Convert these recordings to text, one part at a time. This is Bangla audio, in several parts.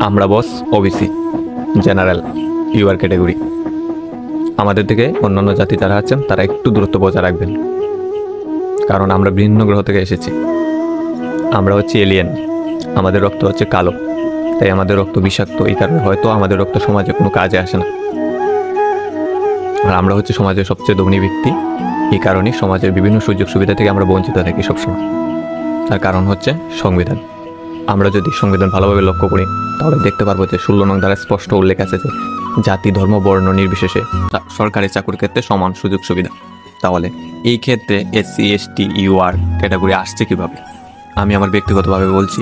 আমরা বস ওবিসি জেনারেল ইউআর ক্যাটাগরি। আমাদের থেকে অন্যান্য জাতি যারা আছেন তারা একটু দূরত্ব বজায় রাখবেন, কারণ আমরা ভিন্ন গ্রহ থেকে এসেছি। আমরা হচ্ছে এলিয়েন, আমাদের রক্ত হচ্ছে কালো, তাই আমাদের রক্ত বিষাক্ত। এই কারণে হয়তো আমাদের রক্ত সমাজে কোনো কাজে আসে না। আর আমরা হচ্ছে সমাজের সবচেয়ে ধনী ব্যক্তি, এই কারণে সমাজের বিভিন্ন সুযোগ সুবিধা থেকে আমরা বঞ্চিত থাকি সবসময়। তার কারণ হচ্ছে সংবিধান। আমরা যদি সংবিধান ভালোভাবে লক্ষ্য করি তাহলে দেখতে পারবো যে 16 নং দ্বারা স্পষ্ট উল্লেখ আছে যে জাতি, ধর্ম, বর্ণ নির্বিশেষে সরকারি চাকরির ক্ষেত্রে সমান সুযোগ সুবিধা। তাহলে এই ক্ষেত্রে এসসি, এসটি, ইউআর ক্যাটাগরি আসছে কিভাবে? আমি আমার ব্যক্তিগতভাবে বলছি,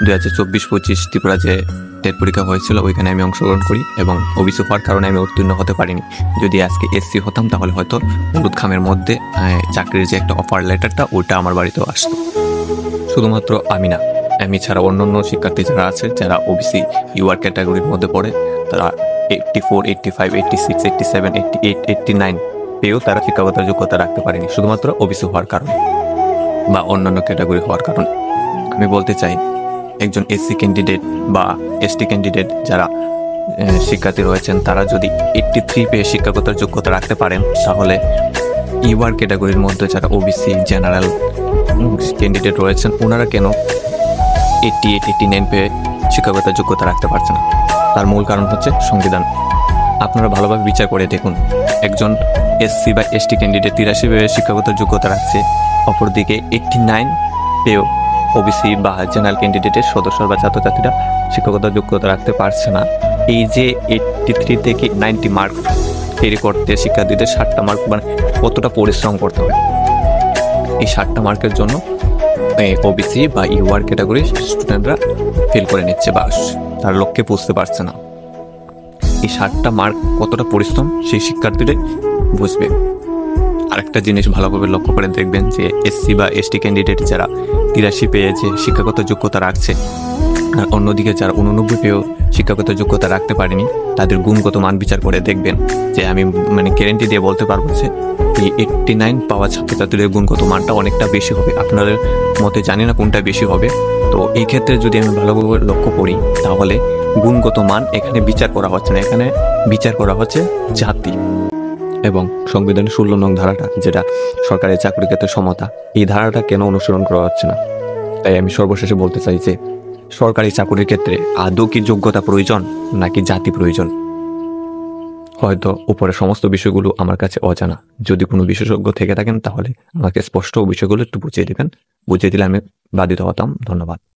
2024-25 ত্রিপুরা যে টেট পরীক্ষা হয়েছিল ওইখানে আমি অংশগ্রহণ করি এবং ওবিসি হওয়ার কারণে আমি উত্তীর্ণ হতে পারিনি। যদি আজকে এসসি হতাম তাহলে হয়তো হলুদ খামের মধ্যে চাকরির যে একটা অফার লেটারটা ওইটা আমার বাড়িতেও আসতো। শুধুমাত্র আমি না, আমি ছাড়া অন্যান্য শিক্ষার্থী যারা আছে যারা ওবিসি ইউআর ক্যাটাগরির মধ্যে পড়ে তারা 84, 85, 86, 87, 88, 89 পেয়েও তারা শিক্ষাগত যোগ্যতা রাখতে পারেনি, শুধুমাত্র ওবিসি হওয়ার কারণে বা অন্যান্য ক্যাটাগরি হওয়ার কারণে। আমি বলতে চাই, একজন এসসি ক্যান্ডিডেট বা এসটি ক্যান্ডিডেট যারা শিক্ষার্থী রয়েছেন তারা যদি 83 পেয়ে শিক্ষাগত যোগ্যতা রাখতে পারেন, তাহলে ইউআর ক্যাটাগরির মধ্যে যারা ওবিসি জেনারেল ক্যান্ডিডেট রয়েছেন ওনারা কেন 88, 89 পেয়ে শিক্ষাগত যোগ্যতা রাখতে পারছে না? তার মূল কারণ হচ্ছে সংবিধান। আপনারা ভালোভাবে বিচার করে দেখুন, একজন এসসি বা এসটি ক্যান্ডিডেট 83 পেয়ে শিক্ষাগত যোগ্যতা রাখছে, অপরদিকে 89 পেয়েও ওবিসি বা জেনারেল ক্যান্ডিডেটের সদস্য বা ছাত্রছাত্রীরা শিক্ষাগত যোগ্যতা রাখতে পারছে না। এই যে 83 থেকে 90 মার্ক তৈরি করতে শিক্ষার্থীদের 60টা মার্ক, মানে কতটা পরিশ্রম করতে হবে। এই 60টা মার্কের জন্য ওবিসি বা ইউআর ক্যাটাগরি স্টুডেন্টরা ফেল করে নিচ্ছে বা তার লক্ষ্যে পৌঁছতে পারছে না। এই 60টা মার্ক কতটা পরিশ্রম সেই শিক্ষার্থীদের বুঝবে। আরেকটা জিনিস ভালোভাবে লক্ষ্য করে দেখবেন যে এসসি বা এসটি ক্যান্ডিডেট যারা 83 পেয়ে যে শিক্ষাগত যোগ্যতা রাখছে, আর অন্যদিকে যারা 89 পেয়েও শিক্ষাগত যোগ্যতা রাখতে পারেনি, তাদের গুণগত মান বিচার করে দেখবেন যে আমি গ্যারেন্টি দিয়ে বলতে পারবো যে এই 89 পাওয়া ছাত্রছাত্রীদের গুণগত মানটা অনেকটা বেশি হবে। আপনাদের মতে জানি না কোনটা বেশি হবে। তো এই ক্ষেত্রে যদি আমি ভালোভাবে লক্ষ্য করি তাহলে গুণগত মান এখানে বিচার করা হচ্ছে না, এখানে বিচার করা হচ্ছে জাতি। এবং সংবিধানের 16 নং ধারাটা, যেটা সরকারি চাকরির ক্ষেত্রে সমতা, এই ধারাটা কেন অনুসরণ করা হচ্ছে না? তাই আমি সর্বশেষে বলতে চাই যে সরকারি চাকরির ক্ষেত্রে আদৌ কি যোগ্যতা প্রয়োজন নাকি জাতি প্রয়োজন? হয়তো উপরে সমস্ত বিষয়গুলো আমার কাছে অজানা। যদি কোনো বিশেষজ্ঞ থেকে থাকেন তাহলে আমাকে স্পষ্ট বিষয়গুলো একটু বুঝিয়ে দিবেন। বুঝিয়ে দিলে আমি বাধিত হতাম। ধন্যবাদ।